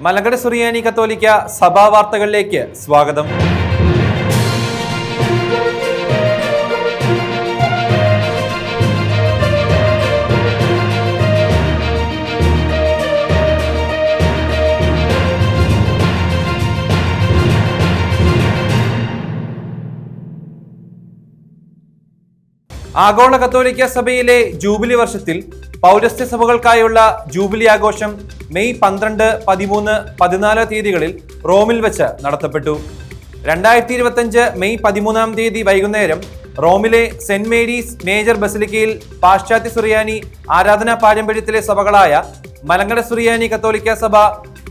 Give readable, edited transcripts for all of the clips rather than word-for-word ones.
മലങ്കര സുറിയാനി കത്തോലിക്ക സഭാ വാർത്തകളിലേക്ക് സ്വാഗതം. ആഗോള കത്തോലിക്ക സഭയിലെ ജൂബിലി വർഷത്തിൽ പൗരസ്ത്യ സഭകൾക്കായുള്ള ജൂബിലി ആഘോഷം മെയ് 12, 13, 14 തീയതികളിൽ റോമിൽ വെച്ച് നടത്തപ്പെട്ടു. 2025 മെയ് 13 വൈകുന്നേരം റോമിലെ സെന്റ് മേരീസ് മേജർ ബസിലിക്കയിൽ പാശ്ചാത്യ സുറിയാനി ആരാധനാ പാരമ്പര്യത്തിലെ സഭകളായ മലങ്കര സുറിയാനി കത്തോലിക്ക സഭ,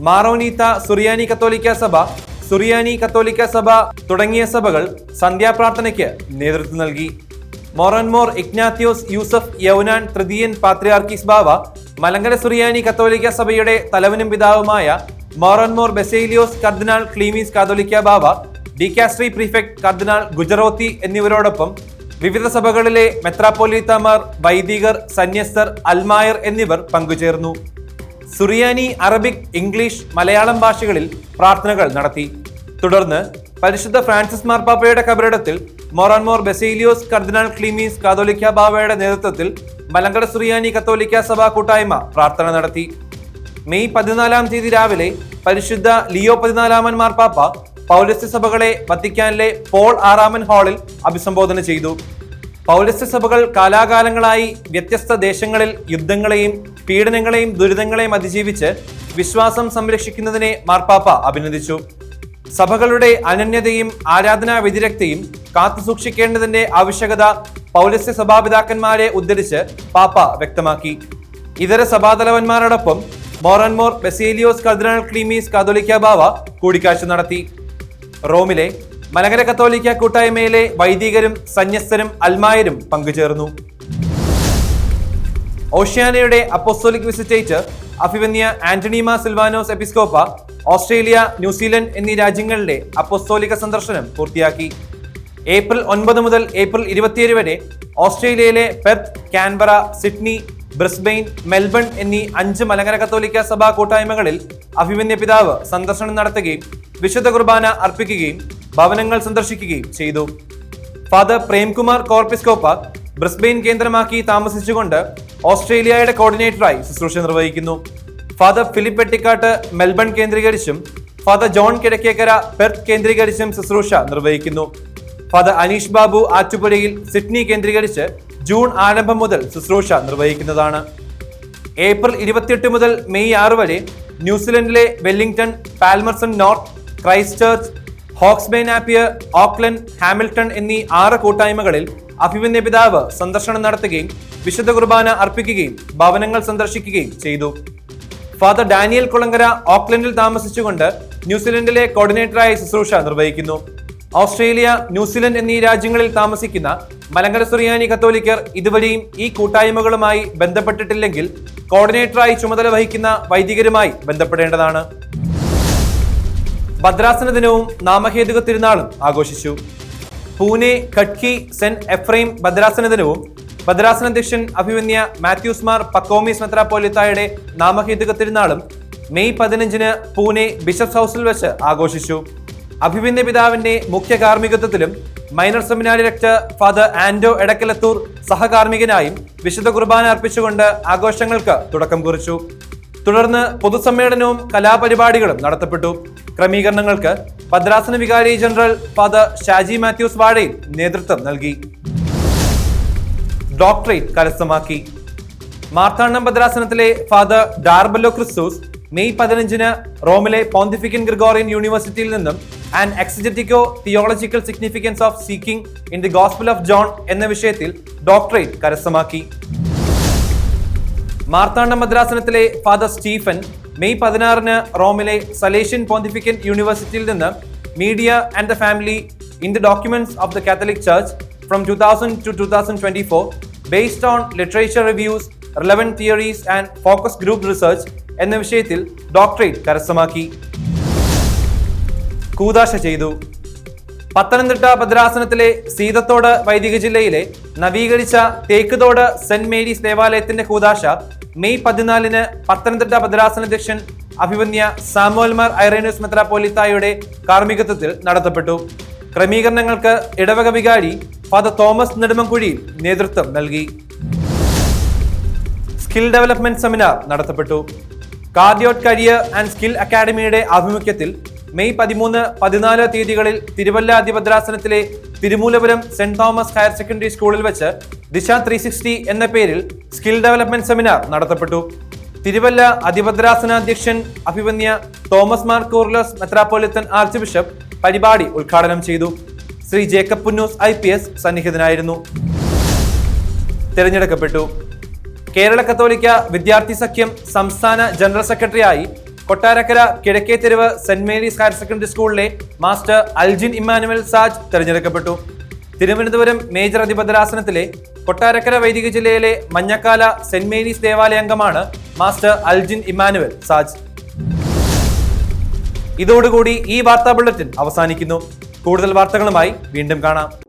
മാറോനീത്ത സുറിയാനി കത്തോലിക്ക സഭ, സുറിയാനി കത്തോലിക്ക സഭ തുടങ്ങിയ സഭകൾ സന്ധ്യാപ്രാർത്ഥനയ്ക്ക് നേതൃത്വം നൽകി. മോറൻമോർ ഇഗ്നാത്യോസ് യൂസഫ് യൗനാൻ തൃതീയൻ പാത്രിയാർക്കീസ് ബാവ, മലങ്കര സുറിയാനി കത്തോലിക്ക സഭയുടെ തലവനും പിതാവുമായ മോറൻമോർ ബെസേലിയോസ് കർദിനാൾ ക്ലീമീസ് കാതോലിക്ക ബാവ, ഡിക്കാസ്ട്രി പ്രീഫെക്ട് കർദിനാൾ ഗുജറോത്തി എന്നിവരോടൊപ്പം വിവിധ സഭകളിലെ മെത്രാപ്പോലീത്തമാർ, വൈദികർ, സന്യസ്തർ, അൽമായർ എന്നിവർ പങ്കുചേർന്നു. സുറിയാനി, അറബിക്, ഇംഗ്ലീഷ്, മലയാളം ഭാഷകളിൽ പ്രാർത്ഥനകൾ നടത്തി. തുടർന്ന് പരിശുദ്ധ ഫ്രാൻസിസ് മാർപ്പാപ്പയുടെ കബറിടത്തിൽ മോറൻമോർ ബെസേലിയോസ് കർദിനാൾ ക്ലീമീസ് കാതോലിക്ക ബാവയുടെ നേതൃത്വത്തിൽ മലങ്കര സുറിയാനി കത്തോലിക്ക സഭാ കൂട്ടായ്മ പ്രാർത്ഥന നടത്തി. മെയ് 14 രാവിലെ പരിശുദ്ധ ലിയോ 14 മാർപ്പാപ്പ പൗരസ്ത്യ സഭകളെ വത്തിക്കാനിലെ പോൾ 6 ഹാളിൽ അഭിസംബോധന ചെയ്തു. പൗരസ്ത്യ സഭകൾ കാലാകാലങ്ങളായി വ്യത്യസ്ത ദേശങ്ങളിൽ യുദ്ധങ്ങളെയും പീഡനങ്ങളെയും ദുരിതങ്ങളെയും അതിജീവിച്ച് വിശ്വാസം സംരക്ഷിക്കുന്നതിനെ മാർപ്പാപ്പ അഭിനന്ദിച്ചു. സഭകളുടെ അനന്യതയും ആരാധനാ വ്യതിരക്തയും കാത്തുസൂക്ഷിക്കേണ്ടതിന്റെ ആവശ്യകത പൗരസ്ത്യ സഭാപിതാക്കന്മാരെ ഉദ്ധരിച്ച് പാപ്പ വ്യക്തമാക്കി. ഇതര സഭാതലവന്മാരോടൊപ്പം മോറൻമോർ ബെസേലിയോസ് കർദിനാൾ ക്ലീമീസ് കാതോലിക്ക ബാവ കൂടിക്കാഴ്ച നടത്തി. റോമിലെ മലങ്കര കത്തോലിക്ക കൂട്ടായ്മയിലെ വൈദികരും സന്യസ്തരും അൽമായരും പങ്കുചേർന്നു. ഓഷ്യാനയുടെ അപ്പോസ്തോലിക് വിസിറ്റേറ്റർ അഭിവന്യ ആന്റണീമ സിൽവാനോസ് എപ്പിസ്കോപ്പ ഓസ്ട്രേലിയ, ന്യൂസിലൻഡ് എന്നീ രാജ്യങ്ങളിലെ അപ്പോസ്തോലിക സന്ദർശനം പൂർത്തിയാക്കി. ഏപ്രിൽ 9 മുതൽ ഏപ്രിൽ 27 വരെ ഓസ്ട്രേലിയയിലെ Perth, Canberra, Sydney, Brisbane, Melbourne എന്നീ 5 മലങ്കര കത്തോലിക്ക സഭാ കൂട്ടായ്മകളിൽ അഭിമന്യ പിതാവ് സന്ദർശനം നടത്തുകയും വിശുദ്ധ കുർബാന അർപ്പിക്കുകയും ഭവനങ്ങൾ സന്ദർശിക്കുകയും ചെയ്തു. ഫാദർ പ്രേംകുമാർ കോർപ്പിസ്കോപ്പ ബ്രിസ്ബെയിൻ കേന്ദ്രമാക്കി താമസിച്ചുകൊണ്ട് ഓസ്ട്രേലിയയുടെ കോർഡിനേറ്ററായി ശുശ്രൂഷ നിർവഹിക്കുന്നു. ഫാദർ ഫിലിപ്പ് വെട്ടിക്കാട്ട് മെൽബൺ കേന്ദ്രീകരിച്ചും ഫാദർ ജോൺ കിഴക്കേക്കര പെർത്ത് കേന്ദ്രീകരിച്ചും ശുശ്രൂഷ നിർവഹിക്കുന്നു. ഫാദർ അനീഷ് ബാബു ആറ്റുപുഴയിൽ സിഡ്നി കേന്ദ്രീകരിച്ച് ജൂൺ ആരംഭം മുതൽ ശുശ്രൂഷ നിർവഹിക്കുന്നതാണ്. ഏപ്രിൽ 28 മുതൽ മെയ് 6 വരെ ന്യൂസിലൻഡിലെ Wellington, Palmerston North, Christchurch, Hawke's Bay Napier, Auckland, Hamilton എന്നീ 6 കൂട്ടായ്മകളിൽ അഭിമന്യ പിതാവ് സന്ദർശനം നടത്തുകയും വിശുദ്ധ കുർബാന അർപ്പിക്കുകയും ഭവനങ്ങൾ സന്ദർശിക്കുകയും ചെയ്തു. ഫാദർ ഡാനിയൽ കുളങ്കര ഓക്ലൻഡിൽ താമസിച്ചുകൊണ്ട് ന്യൂസിലൻഡിലെ കോർഡിനേറ്ററായി ശുശ്രൂഷ നിർവഹിക്കുന്നു. ഓസ്ട്രേലിയ, ന്യൂസിലൻഡ് എന്നീ രാജ്യങ്ങളിൽ താമസിക്കുന്ന മലങ്കര സുറിയാനി കത്തോലിക്കർ ഇതുവരെയും ഈ കൂട്ടായ്മകളുമായി ബന്ധപ്പെട്ടിട്ടില്ലെങ്കിൽ കോർഡിനേറ്ററായി ചുമതല വഹിക്കുന്ന വൈദികരുമായി ബന്ധപ്പെടേണ്ടതാണ്. ഭദ്രാസന ദിനവും നാമഹേതുക തിരുനാളും ആഘോഷിച്ചു. പൂനെ ഖഡ്കി സെന്റ് എഫ്രൈം ഭദ്രാസന ദിനവും ഭദ്രാസന അധ്യക്ഷൻ അഭിമന്യ മാത്യൂസ് മാർ പക്കോമീസ് മെത്രാപ്പോലിത്തായുടെ നാമഹേതുക തിരുനാളും മെയ് 15 പൂനെ ബിഷപ്സ് ഹൗസിൽ വെച്ച് ആഘോഷിച്ചു. അഭിമന്യ പിതാവിന്റെ മുഖ്യ കാർമ്മികത്വത്തിലും മൈനർ സെമിനാരി റെക്ടർ ഫാദർ ആൻഡോ എടക്കലത്തൂർ സഹകാർമ്മികനായും വിശുദ്ധ കുർബാന അർപ്പിച്ചുകൊണ്ട് ആഘോഷങ്ങൾക്ക് തുടക്കം കുറിച്ചു. തുടർന്ന് പൊതുസമ്മേളനവും കലാപരിപാടികളും നടത്തപ്പെട്ടു. ക്രമീകരണങ്ങൾക്ക് ഭദ്രാസന വികാരി ജനറൽ ഫാദർ ഷാജി മാത്യൂസ് വാഴയിൽ നേതൃത്വം നൽകി. ഡോക്ടറേറ്റ് കരസ്ഥമാക്കി. മാർത്താണ്ഡം ഭദ്രാസനത്തിലെ ഫാദർ ഡാർബല്ലോ ക്രിസ്തുസ് മെയ് 15 റോമിലെ പോന്തിഫിക്കൻ ഗ്രിഗോറിയൻ യൂണിവേഴ്സിറ്റിയിൽ നിന്നും an exegetico theological significance of seeking in the Gospel of John എന്ന വിഷയത്തിൽ ഡോക്ടറേറ്റ് കരസ്ഥമാക്കി. മാർത്താണ്ഡം ഭദ്രാസനത്തിലെ ഫാദർ സ്റ്റീഫൻ മെയ് 16 റോമിലെ സലേഷ്യൻ പോന്തിഫിക്കൻ യൂണിവേഴ്സിറ്റിയിൽ നിന്ന് media and the family in the documents of the Catholic Church from 2000 to 2024 based on literature reviews, relevant theories and focus group research എന്ന വിഷയത്തിൽ doctorate കരസ്ഥമാക്കി. കൂദാശ ചെയ്തു. പത്തനംതിട്ട ഭദ്രാസനത്തിലെ സീതത്തോട് വൈദിക ജില്ലയിലെ നവീകരിച്ച തേക്കുതോട് സെന്റ് മേരീസ് ദേവാലയത്തിന്റെ കൂദാശ മെയ് 14 പത്തനംതിട്ട ഭദ്രാസന അധ്യക്ഷൻ അഭിവന്യ സാമുവൽ മാർ ഐറേനിയസ് മെത്രാപ്പോലീത്തായുടെ കാർമ്മികത്വത്തിൽ നടത്തപ്പെട്ടു. ക്രമീകരണങ്ങൾക്ക് ഇടവക വികാരി ഫാദർ തോമസ് നെടുമൻകുഴിയിൽ നേതൃത്വം നൽകി. സ്കിൽ ഡെവലപ്മെന്റ് സെമിനാർ നടത്തപ്പെട്ടു. കാർഡിയോട്ട് കരിയർ ആൻഡ് സ്കിൽ അക്കാദമിയുടെ ആഭിമുഖ്യത്തിൽ മെയ് 13, 14 തീയതികളിൽ തിരുവല്ല അതിഭദ്രാസനത്തിലെ Thirumoolapuram Saint Thomas higher secondary സ്കൂളിൽ വെച്ച് ദിശ 360 എന്ന പേരിൽ സ്കിൽ ഡെവലപ്മെന്റ് സെമിനാർ നടത്തപ്പെട്ടു. തിരുവല്ല അതിഭദ്രാസനാധ്യക്ഷൻ അഭിവന്യ Thomas Mar Koorilos Metropolitan archbishop പരിപാടി ഉദ്ഘാടനം ചെയ്തു. ശ്രീ ജേക്കബ് പുന്നൂസ് IPS സന്നിഹിതനായിരുന്നു. തിരഞ്ഞെടുക്കപ്പെട്ടു. കേരള കത്തോലിക്ക വിദ്യാർത്ഥി സഖ്യം സംസ്ഥാന ജനറൽ സെക്രട്ടറിയായി കൊട്ടാരക്കര കിഴക്കേ തെരുവ് സെന്റ് മേരീസ് ഹയർ സെക്കൻഡറി സ്കൂളിലെ മാസ്റ്റർ അൽജിൻ ഇമ്മാനുവൽ സാജ് തിരഞ്ഞെടുക്കപ്പെട്ടു. തിരുവനന്തപുരം മേജർ അതിഭദ്രാസനത്തിലെ കൊട്ടാരക്കര വൈദിക ജില്ലയിലെ മഞ്ഞക്കാല സെന്റ് മേരീസ് ദേവാലയ അംഗമാണ് മാസ്റ്റർ അൽജിൻ ഇമ്മാനുവൽ സാജ്. ഇതോടുകൂടി ഈ വാർത്താ ബുള്ളറ്റിൻ അവസാനിക്കുന്നു. കൂടുതൽ വാർത്തകളുമായി വീണ്ടും കാണാം.